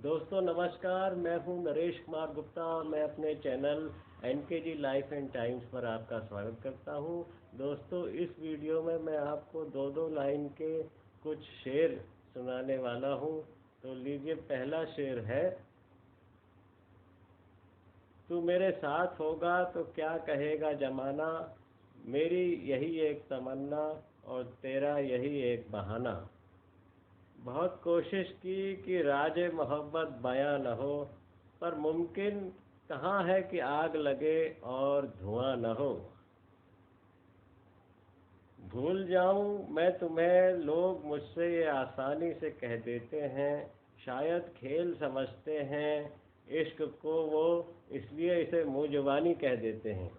दोस्तों नमस्कार, मैं हूं नरेश कुमार गुप्ता। मैं अपने channel NKG life and times पर आपका स्वागत करता हूं। दोस्तों इस वीडियो में मैं आपको दो दो लाइन के कुछ शेर सुनाने वाला हूं। तो लीजिए, पहला शेर है, तू मेरे साथ होगा तो क्या कहेगा जमाना, मेरी यही एक तमन्ना और तेरा यही एक बहाना। बहुत कोशिश की कि राज़े मोहब्बत बयां न हो, पर मुमकिन कहाँ है कि आग लगे और धुआं न हो। भूल जाऊं मैं तुम्हें, लोग मुझसे ये आसानी से कह देते हैं, शायद खेल समझते हैं इश्क को वो, इसलिए इसे मुँह जुबानी कह देते हैं।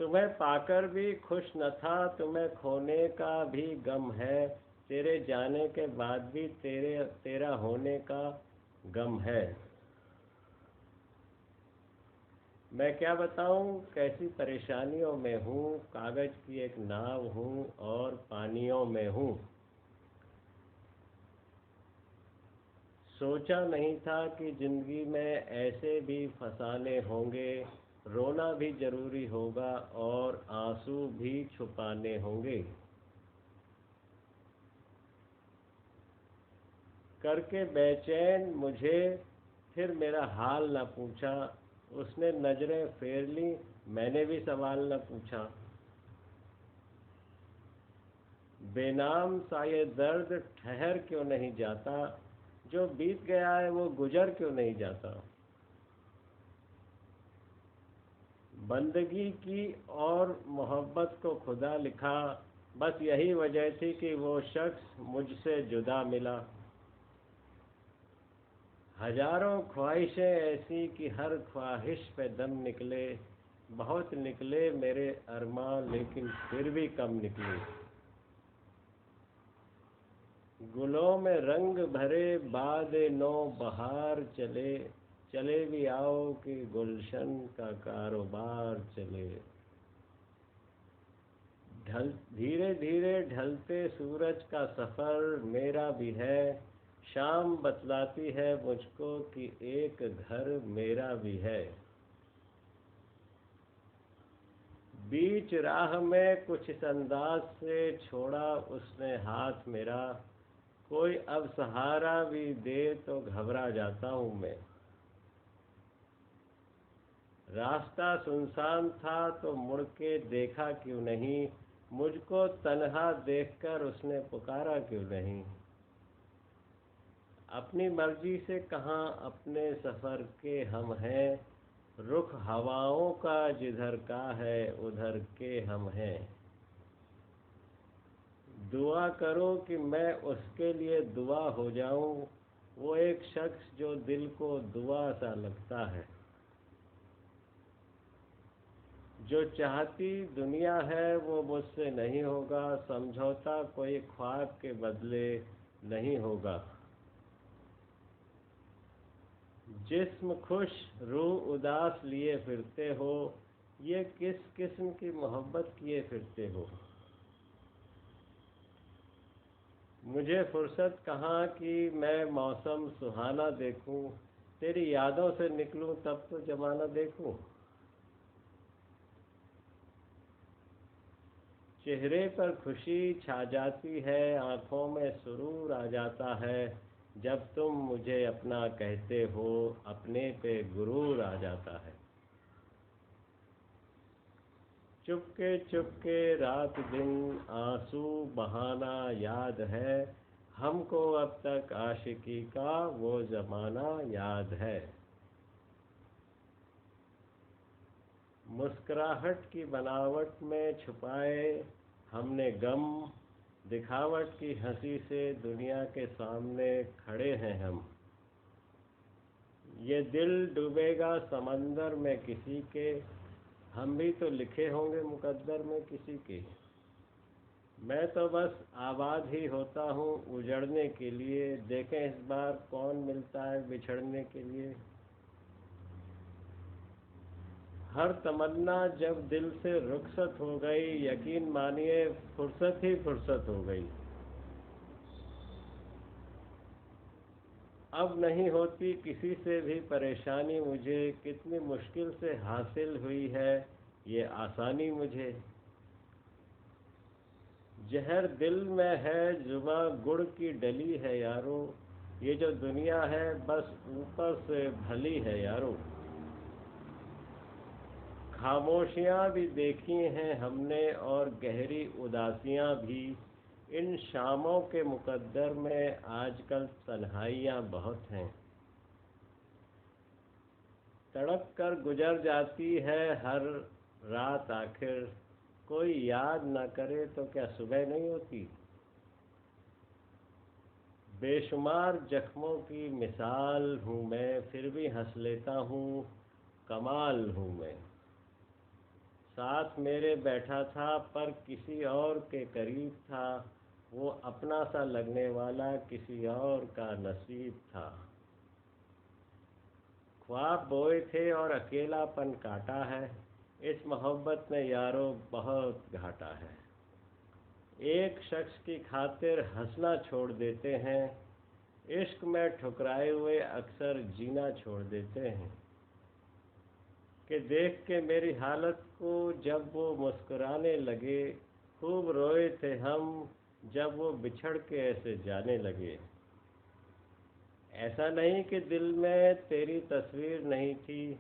तुम्हें पाकर भी खुश न था, तुम्हें खोने का भी गम है, तेरे जाने के बाद भी तेरा होने का गम है। मैं क्या बताऊं कैसी परेशानियों में हूँ, कागज की एक नाव हूँ और पानियों में हूँ। सोचा नहीं था कि जिंदगी में ऐसे भी फसाने होंगे, रोना भी जरूरी होगा और आंसू भी छुपाने होंगे। करके बेचैन मुझे फिर मेरा हाल न पूछा, उसने नजरें फेर ली, मैंने भी सवाल न पूछा। बेनाम सा ये दर्द ठहर क्यों नहीं जाता, जो बीत गया है वो गुजर क्यों नहीं जाता। बंदगी की और मोहब्बत को खुदा लिखा, बस यही वजह थी कि वो शख्स मुझसे जुदा मिला। हजारों ख्वाहिशें ऐसी कि हर ख्वाहिश पे दम निकले, बहुत निकले मेरे अरमान लेकिन फिर भी कम निकले। गुलों में रंग भरे बाद नो बहार चले, चले भी आओ कि गुलशन का कारोबार चले। धीरे धीरे ढलते सूरज का सफ़र मेरा भी है, शाम बतलाती है मुझको कि एक घर मेरा भी है। बीच राह में कुछ इस अंदाज से छोड़ा उसने हाथ मेरा, कोई अब सहारा भी दे तो घबरा जाता हूँ मैं। रास्ता सुनसान था तो मुड़ के देखा क्यों नहीं, मुझको तन्हा देखकर उसने पुकारा क्यों नहीं। अपनी मर्जी से कहाँ अपने सफ़र के हम हैं, रुख हवाओं का जिधर का है उधर के हम हैं। दुआ करो कि मैं उसके लिए दुआ हो जाऊं, वो एक शख्स जो दिल को दुआ सा लगता है। जो चाहती दुनिया है वो मुझसे नहीं होगा, समझौता कोई ख्वाब के बदले नहीं होगा। जिस्म खुश रूह उदास लिए फिरते हो, ये किस किस्म की मोहब्बत किए फिरते हो। मुझे फुर्सत कहाँ कि मैं मौसम सुहाना देखूं, तेरी यादों से निकलूं तब तो जमाना देखूं। चेहरे पर खुशी छा जाती है, आंखों में सुरूर आ जाता है, जब तुम मुझे अपना कहते हो, अपने पे गुरूर आ जाता है। चुपके चुपके रात दिन आंसू बहाना याद है, हमको अब तक आशिकी का वो ज़माना याद है। मुस्कुराहट की बनावट में छुपाए हमने गम, दिखावट की हंसी से दुनिया के सामने खड़े हैं हम। ये दिल डूबेगा समंदर में किसी के, हम भी तो लिखे होंगे मुकद्दर में किसी के। मैं तो बस आबाद ही होता हूँ उजड़ने के लिए, देखें इस बार कौन मिलता है बिछड़ने के लिए। हर तमन्ना जब दिल से रुखसत हो गई, यकीन मानिए फुर्सत ही फुर्सत हो गई। अब नहीं होती किसी से भी परेशानी मुझे, कितनी मुश्किल से हासिल हुई है ये आसानी मुझे। जहर दिल में है, जुबां गुड़ की डली है यारो, ये जो दुनिया है बस ऊपर से भली है यारो। खामोशियाँ भी देखी हैं हमने और गहरी उदासियाँ भी, इन शामों के मुकद्दर में आजकल तन्हाइयाँ बहुत हैं। तड़प कर गुजर जाती है हर रात आखिर, कोई याद न करे तो क्या सुबह नहीं होती। बेशुमार जख्मों की मिसाल हूँ मैं, फिर भी हंस लेता हूँ, कमाल हूँ मैं। साथ मेरे बैठा था पर किसी और के करीब था, वो अपना सा लगने वाला किसी और का नसीब था। ख्वाब बोए थे और अकेलापन काटा है, इस मोहब्बत में यारो बहुत घाटा है। एक शख्स की खातिर हंसना छोड़ देते हैं, इश्क में ठुकराए हुए अक्सर जीना छोड़ देते हैं। कि देख के मेरी हालत को जब वो मुस्कुराने लगे, खूब रोए थे हम जब वो बिछड़ के ऐसे जाने लगे। ऐसा नहीं कि दिल में तेरी तस्वीर नहीं थी,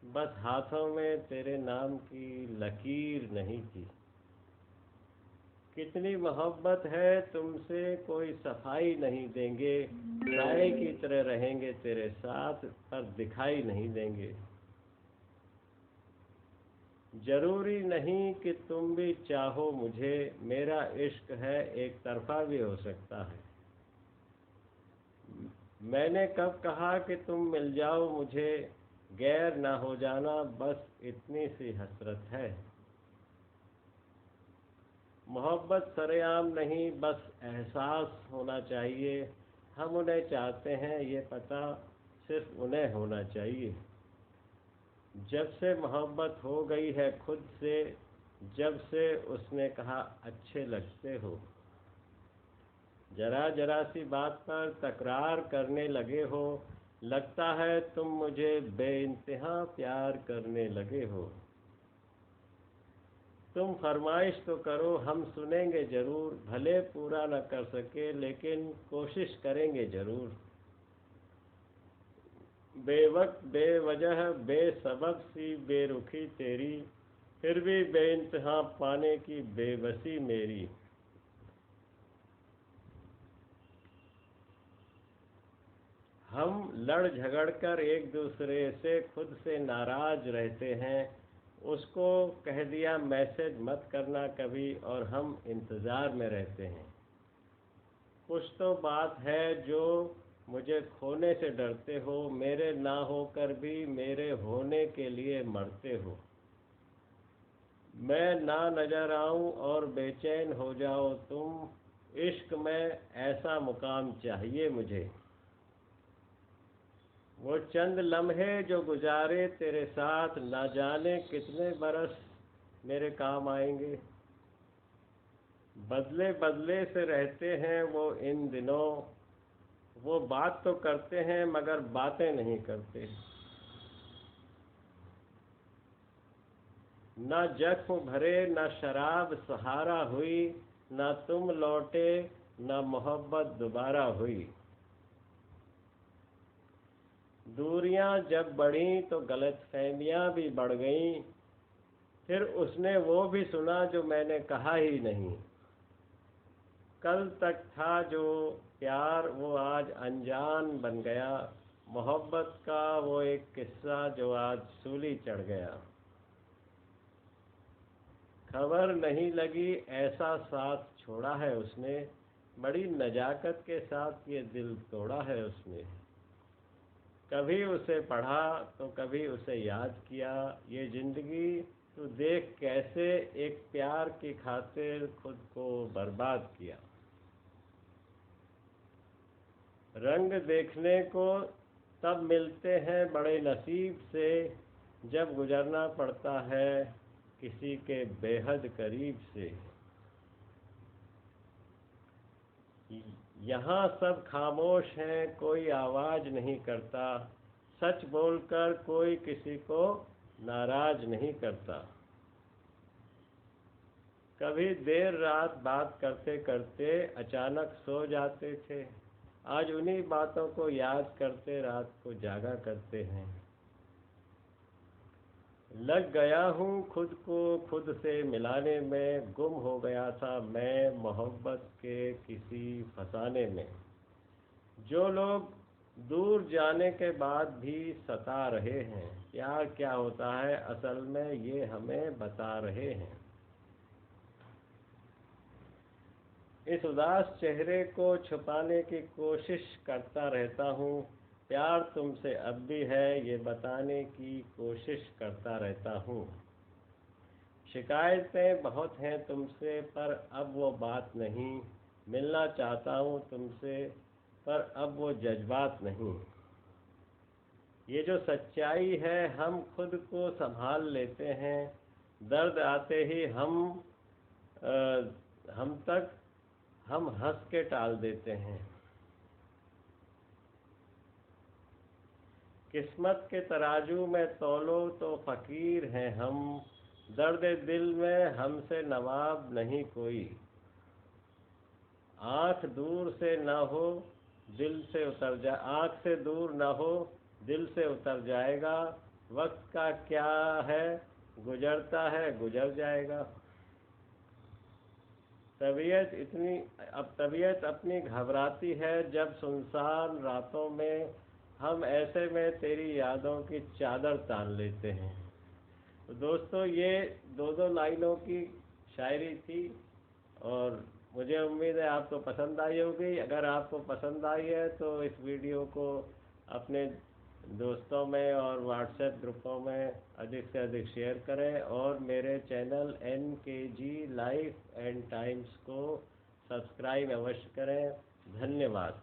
बस हाथों में तेरे नाम की लकीर नहीं थी। कितनी मोहब्बत है तुमसे कोई सफाई नहीं देंगे, साए की तरह रहेंगे तेरे साथ पर दिखाई नहीं देंगे। ज़रूरी नहीं कि तुम भी चाहो मुझे, मेरा इश्क है एक तरफ़ा भी हो सकता है। मैंने कब कहा कि तुम मिल जाओ मुझे, गैर ना हो जाना बस इतनी सी हसरत है। मोहब्बत सरेआम नहीं बस एहसास होना चाहिए, हम उन्हें चाहते हैं ये पता सिर्फ उन्हें होना चाहिए। जब से मोहब्बत हो गई है खुद से, जब से उसने कहा अच्छे लगते हो, जरा जरा सी बात पर तकरार करने लगे हो, लगता है तुम मुझे बेइंतहा प्यार करने लगे हो। तुम फरमाइश तो करो हम सुनेंगे ज़रूर, भले पूरा न कर सके लेकिन कोशिश करेंगे ज़रूर। बेवक्त बेवजह बेसबब सी बेरुखी तेरी, फिर भी बेइंतहा पाने की बेबसी मेरी। हम लड़ झगड़ कर एक दूसरे से खुद से नाराज़ रहते हैं, उसको कह दिया मैसेज मत करना कभी और हम इंतज़ार में रहते हैं। कुछ तो बात है जो मुझे खोने से डरते हो, मेरे ना होकर भी मेरे होने के लिए मरते हो। मैं ना नज़र आऊं और बेचैन हो जाओ तुम, इश्क में ऐसा मुकाम चाहिए मुझे। वो चंद लम्हे जो गुजारे तेरे साथ, ना जाने कितने बरस मेरे काम आएंगे। बदले बदले से रहते हैं वो इन दिनों, वो बात तो करते हैं मगर बातें नहीं करते। ना जख्म भरे ना शराब सहारा हुई, ना तुम लौटे ना मोहब्बत दोबारा हुई। दूरियां जब बढ़ीं तो गलतफहमियां भी बढ़ गईं, फिर उसने वो भी सुना जो मैंने कहा ही नहीं। कल तक था जो प्यार वो आज अनजान बन गया, मोहब्बत का वो एक किस्सा जो आज सूली चढ़ गया। खबर नहीं लगी ऐसा साथ छोड़ा है उसने, बड़ी नजाकत के साथ ये दिल तोड़ा है उसने। कभी उसे पढ़ा तो कभी उसे याद किया, ये ज़िंदगी तू देख कैसे एक प्यार की खातिर खुद को बर्बाद किया। रंग देखने को तब मिलते हैं बड़े नसीब से, जब गुजरना पड़ता है किसी के बेहद करीब से। यहाँ सब खामोश हैं, कोई आवाज़ नहीं करता, सच बोलकर कोई किसी को नाराज नहीं करता। कभी देर रात बात करते करते अचानक सो जाते थे, आज उन्हीं बातों को याद करते रात को जागा करते हैं। लग गया हूँ खुद को खुद से मिलाने में, गुम हो गया था मैं मोहब्बत के किसी फसाने में। जो लोग दूर जाने के बाद भी सता रहे हैं, प्यार क्या होता है असल में ये हमें बता रहे हैं। इस उदास चेहरे को छुपाने की कोशिश करता रहता हूँ, प्यार तुमसे अब भी है ये बताने की कोशिश करता रहता हूँ। शिकायतें बहुत हैं तुमसे पर अब वो बात नहीं, मिलना चाहता हूँ तुमसे पर अब वो जज्बात नहीं। ये जो सच्चाई है हम खुद को संभाल लेते हैं, दर्द आते ही हम तक हम हंस के टाल देते हैं। किस्मत के तराजू में तौलो तो फ़कीर हैं हम, दर्द दिल में हमसे नवाब नहीं कोई। आँख दूर से न हो दिल से उतर जा आँख से दूर न हो दिल से उतर जाएगा, वक्त का क्या है गुजरता है गुजर जाएगा। तबीयत अपनी घबराती है जब सुनसान रातों में, हम ऐसे में तेरी यादों की चादर तान लेते हैं। तो दोस्तों ये दो दो लाइनों की शायरी थी और मुझे उम्मीद है आपको पसंद आई होगी। अगर आपको पसंद आई है तो इस वीडियो को अपने दोस्तों में और व्हाट्सएप ग्रुपों में अधिक से अधिक शेयर करें और मेरे channel NKG life and times को सब्सक्राइब अवश्य करें। धन्यवाद।